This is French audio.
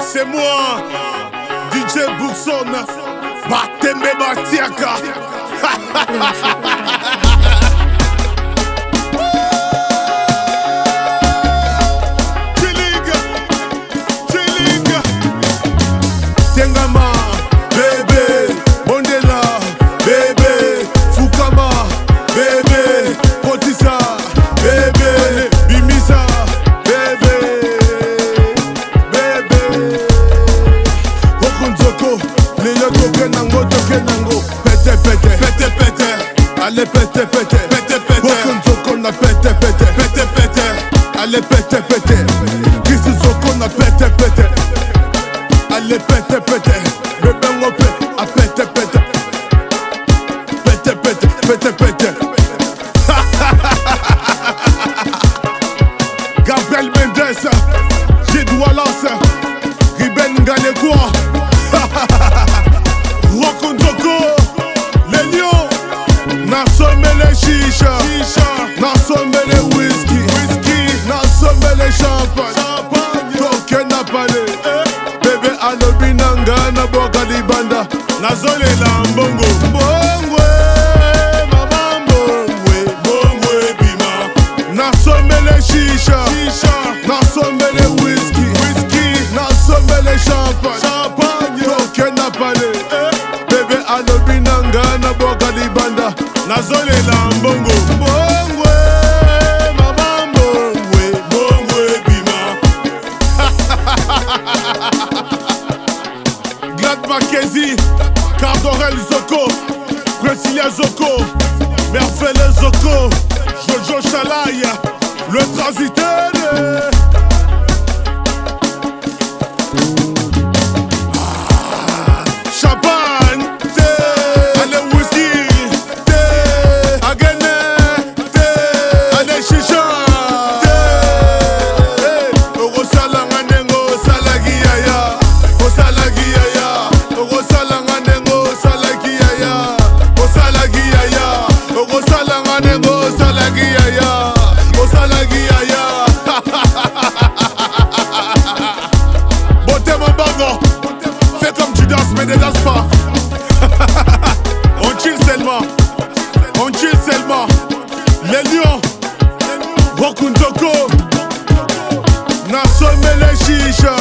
C'est moi, DJ Bourson, Batembe Batiaka. Tengama, bébé, Mondela, bébé, Fukama, bébé, Potisa, bébé, Bimisa, bébé, bébé. Okunzoko, Lelo Tokenango, Tokenango, pete, pete, pete, pete, allez pete, pete, pete, pete. Okunzoko na pete, pete, pete, pete, allez pete, pete. Kisuzoko na pete, pete. Allez pète pète, le bengo pète, à pète pète, pète pète, pète pète. Gabriel Mendes, Gide Wallace, Riben Nganekwa, Rokonzoko, les lions, Nassombe les chicha, Nassombe les whisky, Nassombe les champagne, Token n'a pas alobi nanga na boka libanda nazolela mbongo mbongwe mama mbongwe bima nasombele shisha nasombele whisky nasombele champagne toke na pale bebe alobi nanga na boka libanda nazolela mbongo mbongwe mama mbongwe bima Glad Mackenzie, Cardorel Zoko, Priscilla Zoko, Merveille Zoko, Jojo Chalaï, le transitaire. Champagne, thé, allez whisky, thé, agane, thé, allez chicha, thé, Orosala Nganengo, Salagiaya, Osalagiaya. Fais comme tu danses mais ne danse pas. On chill seulement, les lions, Rokunzoko, Nassombe les chicha.